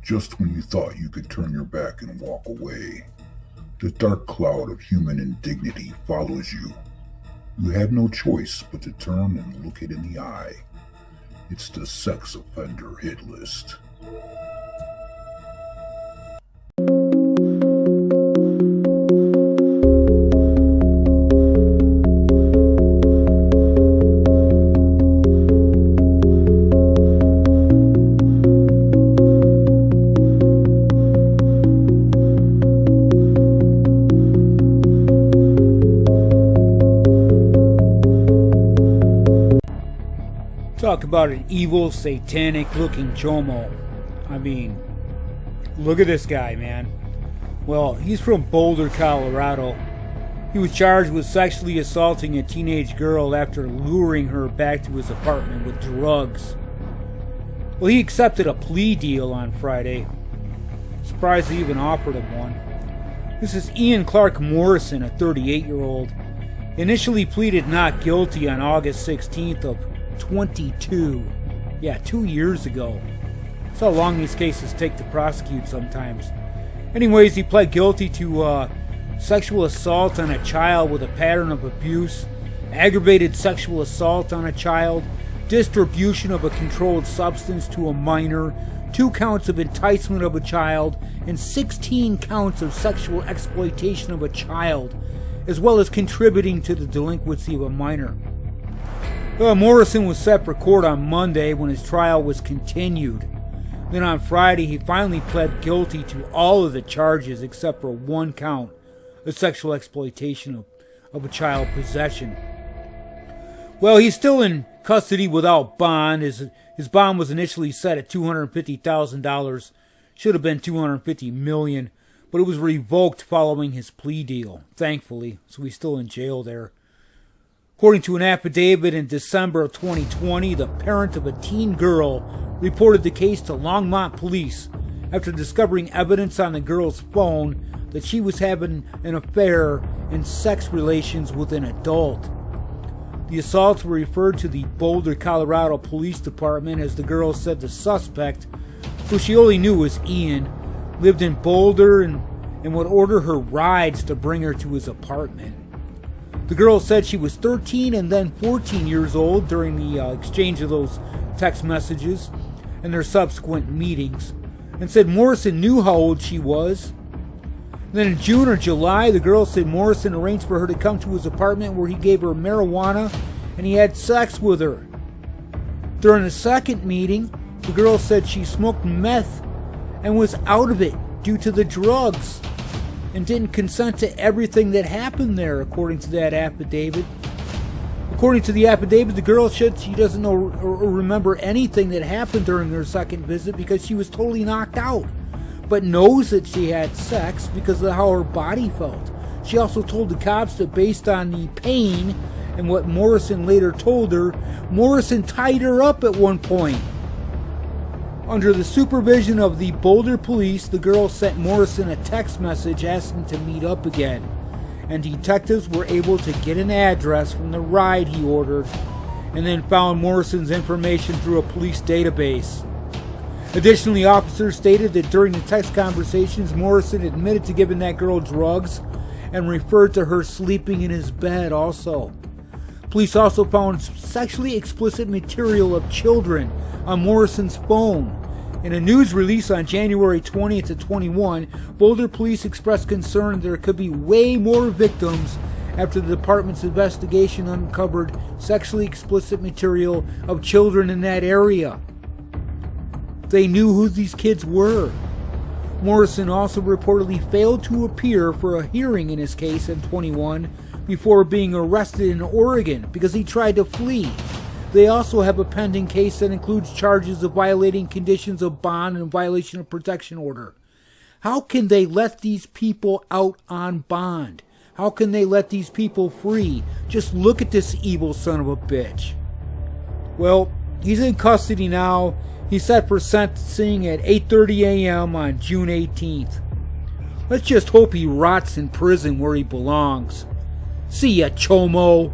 Just when you thought you could turn your back and walk away, the dark cloud of human indignity follows you. You have no choice but to turn and look it in the eye. It's the sex offender hit list. Talk about an evil, satanic-looking chomo. I mean, look at this guy, man. Well, he's from Boulder, Colorado. He was charged with sexually assaulting a teenage girl after luring her back to his apartment with drugs. Well, he accepted a plea deal on Friday. Surprised they even offered him one. This is Ian Clark Morrison, a 38-year-old. Initially pleaded not guilty on August 16th of 22. Yeah, 2 years ago. That's how long these cases take to prosecute sometimes. Anyways, he pled guilty to sexual assault on a child with a pattern of abuse, aggravated sexual assault on a child, distribution of a controlled substance to a minor, 2 counts of enticement of a child, and 16 counts of sexual exploitation of a child, as well as contributing to the delinquency of a minor. Morrison was set for court on Monday when his trial was continued. Then on Friday, he finally pled guilty to all of the charges except for 1 count of sexual exploitation of a child possession. Well, he's still in custody without bond. His bond was initially set at $250,000. Should have been $250 million, but it was revoked following his plea deal, thankfully, so he's still in jail there. According to an affidavit in December of 2020, the parent of a teen girl reported the case to Longmont police after discovering evidence on the girl's phone that she was having an affair and sex relations with an adult. The assaults were referred to the Boulder, Colorado Police Department as the girl said the suspect, who she only knew was Ian, lived in Boulder and would order her rides to bring her to his apartment. The girl said she was 13 and then 14 years old during the exchange of those text messages and their subsequent meetings, and said Morrison knew how old she was. And then in June or July, the girl said Morrison arranged for her to come to his apartment where he gave her marijuana and he had sex with her. During the second meeting, the girl said she smoked meth and was out of it due to the drugs, and didn't consent to everything that happened there, according to that affidavit. According to the affidavit, the girl said she doesn't know or remember anything that happened during her second visit because she was totally knocked out, but knows that she had sex because of how her body felt. She also told the cops that based on the pain and what Morrison later told her, Morrison tied her up at one point. Under the supervision of the Boulder police, the girl sent Morrison a text message asking to meet up again, and detectives were able to get an address from the ride he ordered, and then found Morrison's information through a police database. Additionally, officers stated that during the text conversations, Morrison admitted to giving that girl drugs and referred to her sleeping in his bed also. Police also found sexually explicit material of children on Morrison's phone. In a news release on January 20th to 21, Boulder police expressed concern there could be way more victims after the department's investigation uncovered sexually explicit material of children in that area. They knew who these kids were. Morrison also reportedly failed to appear for a hearing in his case in 21 before being arrested in Oregon because he tried to flee. They also have a pending case that includes charges of violating conditions of bond and violation of protection order. How can they let these people out on bond? How can they let these people free? Just look at this evil son of a bitch. Well, he's in custody now. He's set for sentencing at 8:30 a.m. on June 18th. Let's just hope he rots in prison where he belongs. See ya, Chomo.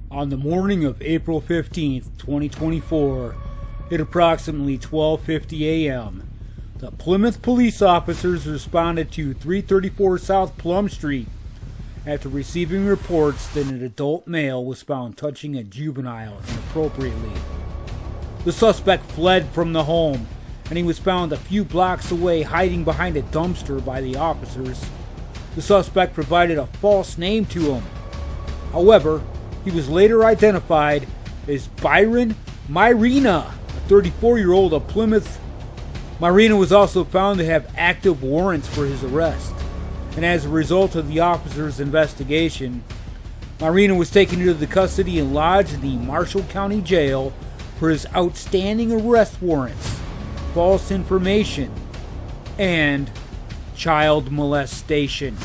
On the morning of April 15th, 2024, At approximately 12:50 a.m., the Plymouth police officers responded to 334 South Plum Street after receiving reports that an adult male was found touching a juvenile inappropriately. The suspect fled from the home, and he was found a few blocks away hiding behind a dumpster by the officers. The suspect provided a false name to him. However, he was later identified as Byron Myrina, a 34-year-old of Plymouth. Myrina was also found to have active warrants for his arrest, and as a result of the officers' investigation, Myrina was taken into the custody and lodged in the Marshall County Jail for his outstanding arrest warrants, false information, and child molestation.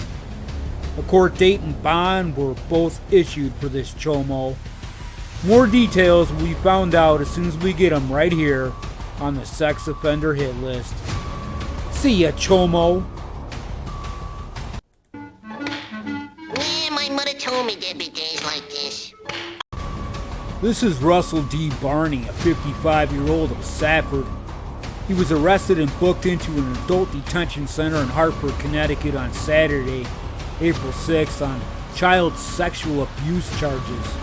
A court date and bond were both issued for this chomo. More details will be found out as soon as we get them right here on the sex offender hit list. See ya, chomo. Yeah, my mother told me there'd be days like this. This is Russell D. Barney, a 55-year-old of Safford. He was arrested and booked into an adult detention center in Hartford, Connecticut on Saturday, April 6th on child sexual abuse charges.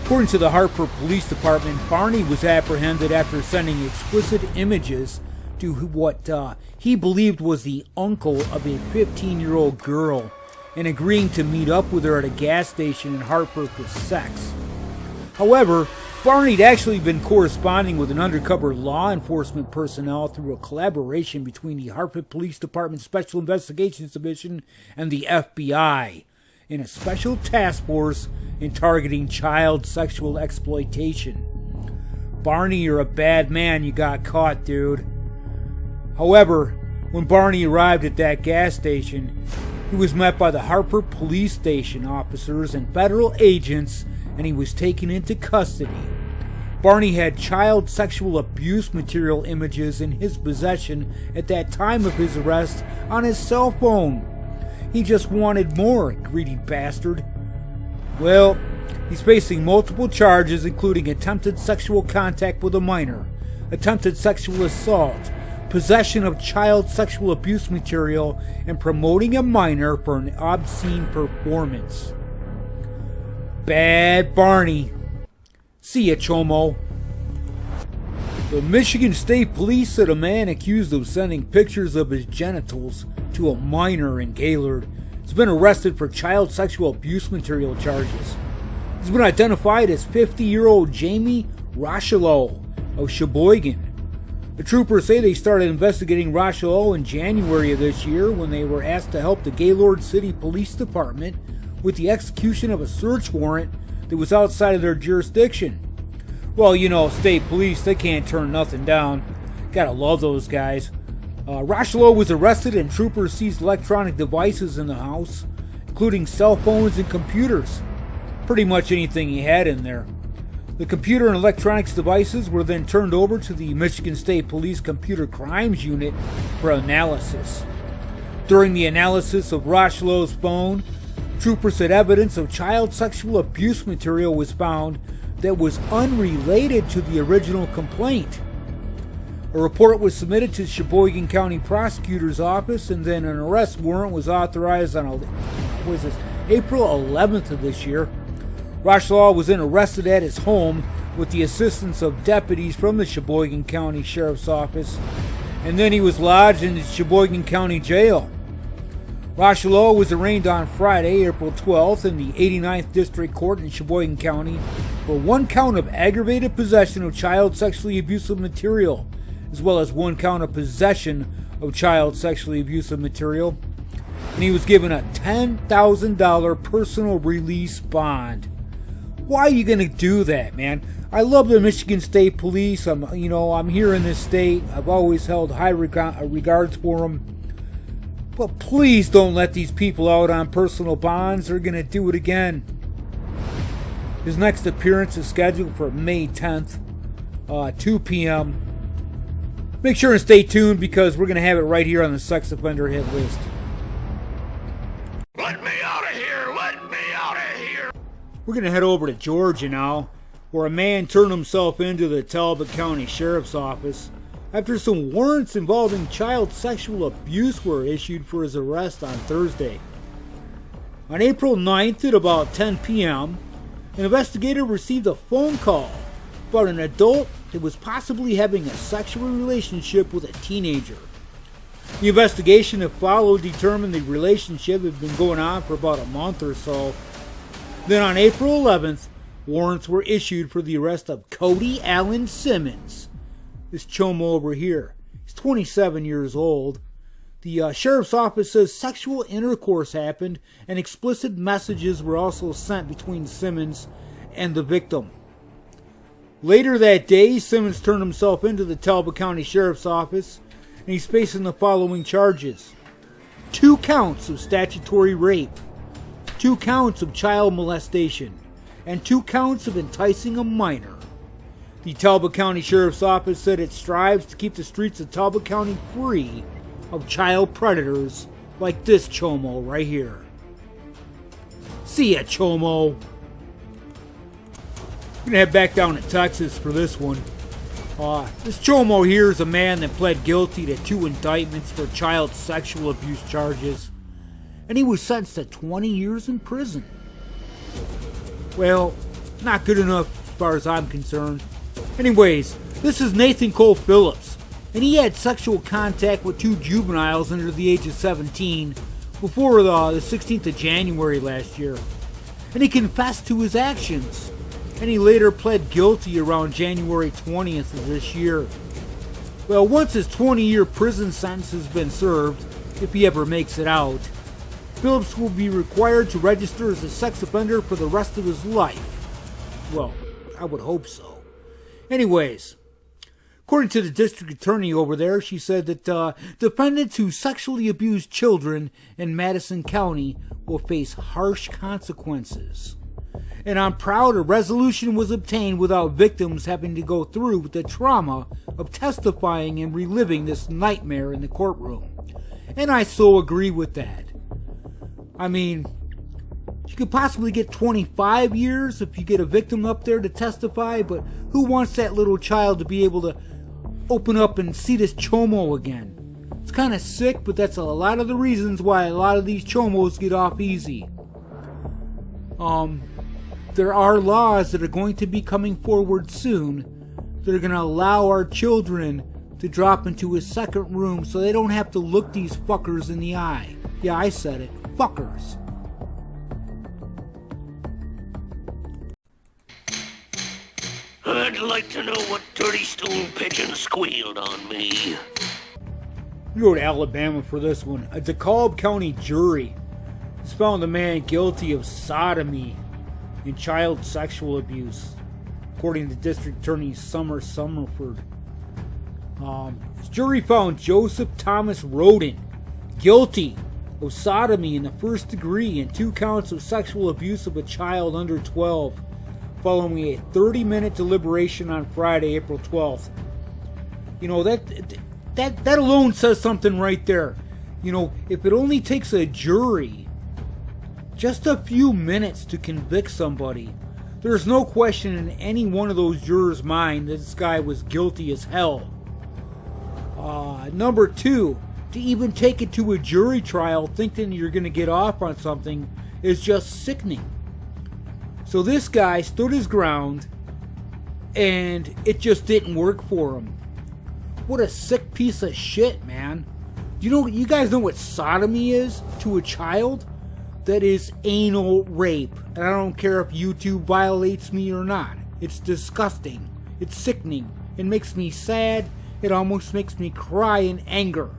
According to the Hartford Police Department, Barney was apprehended after sending explicit images to what he believed was the uncle of a 15-year-old girl and agreeing to meet up with her at a gas station in Hartford for sex. However, Barney had actually been corresponding with an undercover law enforcement personnel through a collaboration between the Hartford Police Department Special Investigations Division and the FBI in a special task force in targeting child sexual exploitation. Barney, you're a bad man, you got caught, dude. However, when Barney arrived at that gas station, he was met by the Hartford Police Station officers and federal agents, and he was taken into custody. Barney had child sexual abuse material images in his possession at that time of his arrest on his cell phone. He just wanted more, greedy bastard. Well, he's facing multiple charges, including attempted sexual contact with a minor, attempted sexual assault, possession of child sexual abuse material, and promoting a minor for an obscene performance. Bad Barney. See ya, chomo. The Michigan State Police said a man accused of sending pictures of his genitals to a minor in Gaylord has been arrested for child sexual abuse material charges. He's been identified as 50-year-old Jamie Rochelow of Sheboygan. The troopers say they started investigating Rochelow in January of this year when they were asked to help the Gaylord City Police Department with the execution of a search warrant that was outside of their jurisdiction. Well, you know, state police, they can't turn nothing down. Gotta love those guys. Rochelow was arrested and troopers seized electronic devices in the house, including cell phones and computers. Pretty much anything he had in there. The computer and electronics devices were then turned over to the Michigan State Police Computer Crimes Unit for analysis. During the analysis of Rochelow's phone, troopers said evidence of child sexual abuse material was found that was unrelated to the original complaint. A report was submitted to the Sheboygan County Prosecutor's Office, and then an arrest warrant was authorized on April 11th of this year. Rochelow was then arrested at his home with the assistance of deputies from the Sheboygan County Sheriff's Office, and then he was lodged in the Sheboygan County Jail. Rochelow was arraigned on Friday, April 12th, in the 89th District Court in Sheboygan County for one count of aggravated possession of child sexually abusive material, as well as one count of possession of child sexually abusive material. And he was given a $10,000 personal release bond. Why are you going to do that, man? I love the Michigan State Police. I'm here in this state. I've always held high regards for them. But please don't let these people out on personal bonds. They're going to do it again. His next appearance is scheduled for May 10th, 2 p.m. Make sure and stay tuned because we're going to have it right here on the sex offender hit list. Let me out of here! Let me out of here! We're going to head over to Georgia now. where a man turned himself into the Talbot County Sheriff's Office after some warrants involving child sexual abuse were issued for his arrest on Thursday. On April 9th at about 10 p.m., an investigator received a phone call about an adult that was possibly having a sexual relationship with a teenager. The investigation that followed determined the relationship had been going on for about a month or so. Then on April 11th, warrants were issued for the arrest of Cody Allen Simmons. This chomo over here. He's 27 years old. The sheriff's office says sexual intercourse happened and explicit messages were also sent between Simmons and the victim. Later that day, Simmons turned himself into the Talbot County Sheriff's Office, and he's facing the following charges: 2 counts of statutory rape, 2 counts of child molestation, and 2 counts of enticing a minor. The Talbot County Sheriff's Office said it strives to keep the streets of Talbot County free of child predators like this chomo right here. See ya, chomo. I'm gonna head back down to Texas for this one. This chomo here is a man that pled guilty to 2 indictments for child sexual abuse charges, and he was sentenced to 20 years in prison. Well, not good enough as far as I'm concerned. Anyways, this is Nathan Cole Phillips, and he had sexual contact with 2 juveniles under the age of 17 before the 16th of January last year, and he confessed to his actions, and he later pled guilty around January 20th of this year. Well, once his 20-year prison sentence has been served, if he ever makes it out, Phillips will be required to register as a sex offender for the rest of his life. Well, I would hope so. Anyways, according to the district attorney over there, she said that defendants who sexually abuse children in Madison County will face harsh consequences. And I'm proud a resolution was obtained without victims having to go through with the trauma of testifying and reliving this nightmare in the courtroom. And I so agree with that. I mean, you could possibly get 25 years if you get a victim up there to testify, but who wants that little child to be able to open up and see this chomo again? It's kind of sick, but that's a lot of the reasons why a lot of these chomos get off easy. There are laws that are going to be coming forward soon that are going to allow our children to drop into a second room so they don't have to look these fuckers in the eye. Yeah, I said it. Fuckers. I'd like to know what dirty stool pigeon squealed on me. We go to Alabama for this one. A DeKalb County jury has found a man guilty of sodomy and child sexual abuse, according to District Attorney Summer Summerford. This jury found Joseph Thomas Roden guilty of sodomy in the first degree and 2 counts of sexual abuse of a child under 12, following a 30-minute deliberation on Friday, April 12th. You know, that alone says something right there. You know, if it only takes a jury just a few minutes to convict somebody, there's no question in any one of those jurors' mind that this guy was guilty as hell. Number 2, to even take it to a jury trial thinking you're going to get off on something is just sickening. So this guy stood his ground, and it just didn't work for him. What a sick piece of shit, man. You guys know what sodomy is to a child? That is anal rape. And I don't care if YouTube violates me or not. It's disgusting. It's sickening. It makes me sad. It almost makes me cry in anger.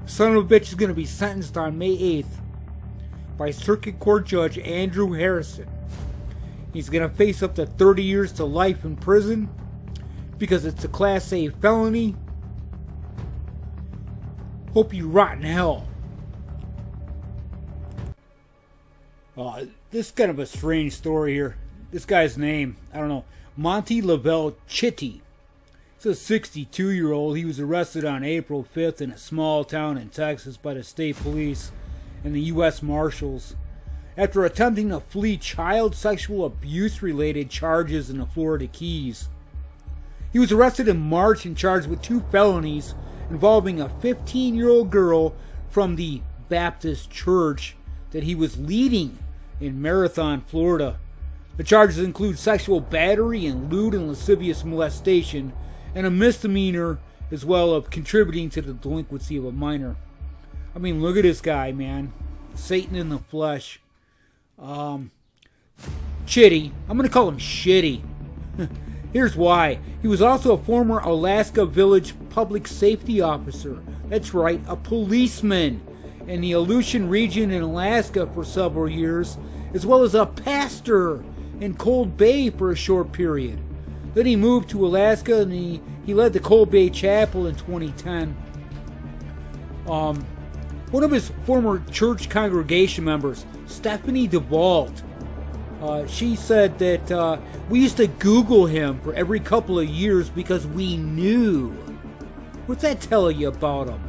Son of a bitch is going to be sentenced on May 8th by Circuit Court Judge Andrew Harrison. He's going to face up to 30 years to life in prison because it's a Class A felony. Hope you rot in hell. This is kind of a strange story here. This guy's name, I don't know, Monty Lavelle Chitty. He's a 62-year-old. He was arrested on April 5th in a small town in Texas by the state police and the U.S. Marshals. after attempting to flee child sexual abuse-related charges in the Florida Keys. He was arrested in March and charged with 2 felonies involving a 15-year-old girl from the Baptist church that he was leading in Marathon, Florida. The charges include sexual battery and lewd and lascivious molestation, and a misdemeanor as well of contributing to the delinquency of a minor. I mean, look at this guy, man. Satan in the flesh. Shitty. I'm going to call him Shitty. Here's why. He was also a former Alaska Village public safety officer. That's right, a policeman in the Aleutian region in Alaska for several years, as well as a pastor in Cold Bay for a short period. Then he moved to Alaska and he led the Cold Bay Chapel in 2010. One of his former church congregation members, Stephanie DeVault, she said that we used to Google him for every couple of years because we knew. What's that tell you about him?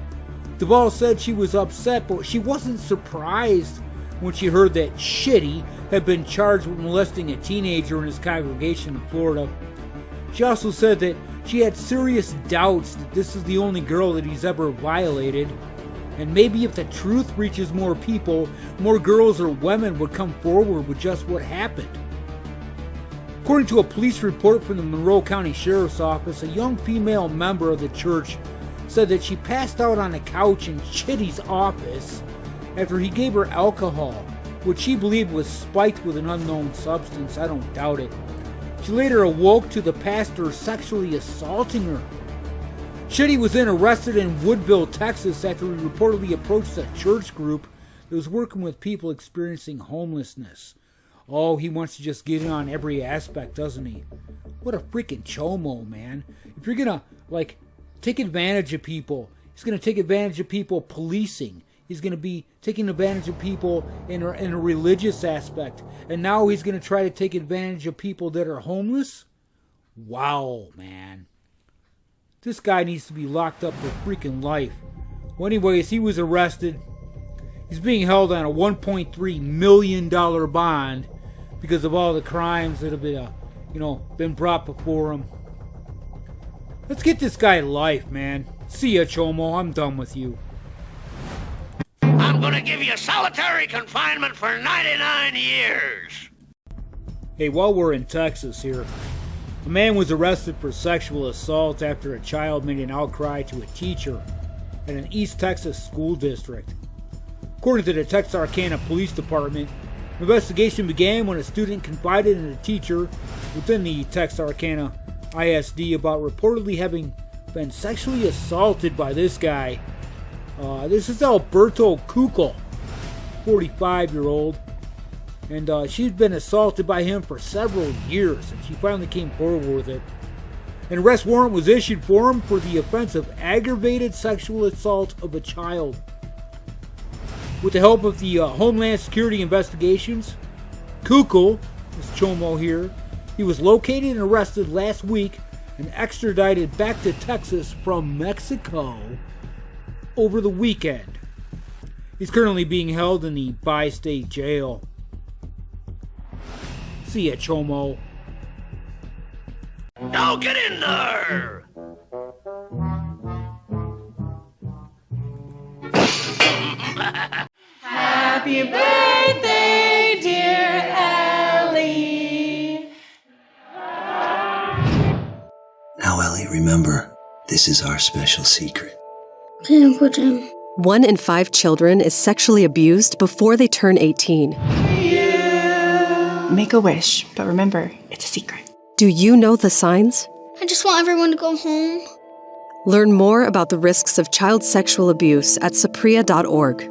DeVault said she was upset, but she wasn't surprised when she heard that Shitty had been charged with molesting a teenager in his congregation in Florida. She also said that she had serious doubts that this is the only girl that he's ever violated, and maybe if the truth reaches more people, more girls or women would come forward with just what happened. According to a police report from the Monroe County Sheriff's Office, a young female member of the church said that she passed out on a couch in Shitty's office after he gave her alcohol, which she believed was spiked with an unknown substance. I don't doubt it. She later awoke to the pastor sexually assaulting her. Shitty was then arrested in Woodville, Texas after he reportedly approached a church group that was working with people experiencing homelessness. Oh, he wants to just get in on every aspect, doesn't he? What a freaking chomo, man. If you're gonna, take advantage of people, he's gonna take advantage of people policing. He's going to be taking advantage of people in a religious aspect. And now he's going to try to take advantage of people that are homeless? Wow, man. This guy needs to be locked up for freaking life. Well, anyways, he was arrested. He's being held on a $1.3 million bond because of all the crimes that have been brought before him. Let's get this guy life, man. See ya, Chomo. I'm done with you. I'm gonna give you solitary confinement for 99 years. Hey, while we're in Texas here, a man was arrested for sexual assault after a child made an outcry to a teacher at an East Texas school district. According to the Texarkana Police Department, the investigation began when a student confided in a teacher within the Texarkana ISD about reportedly having been sexually assaulted by this guy. This is Alberto Kukal, 45-year-old, and she's been assaulted by him for several years, and she finally came forward with it. An arrest warrant was issued for him for the offense of aggravated sexual assault of a child. With the help of the Homeland Security investigations, Kukal, this Chomo here, he was located and arrested last week and extradited back to Texas from Mexico over the weekend. He's currently being held in the bi-state jail. See ya, Chomo. Now get in there! Happy birthday, dear Ellie. Now, Ellie, remember, this is our special secret. Okay, Uncle Jim. 1 in 5 children is sexually abused before they turn 18. Make a wish, but remember, it's a secret. Do you know the signs? I just want everyone to go home. Learn more about the risks of child sexual abuse at sapria.org.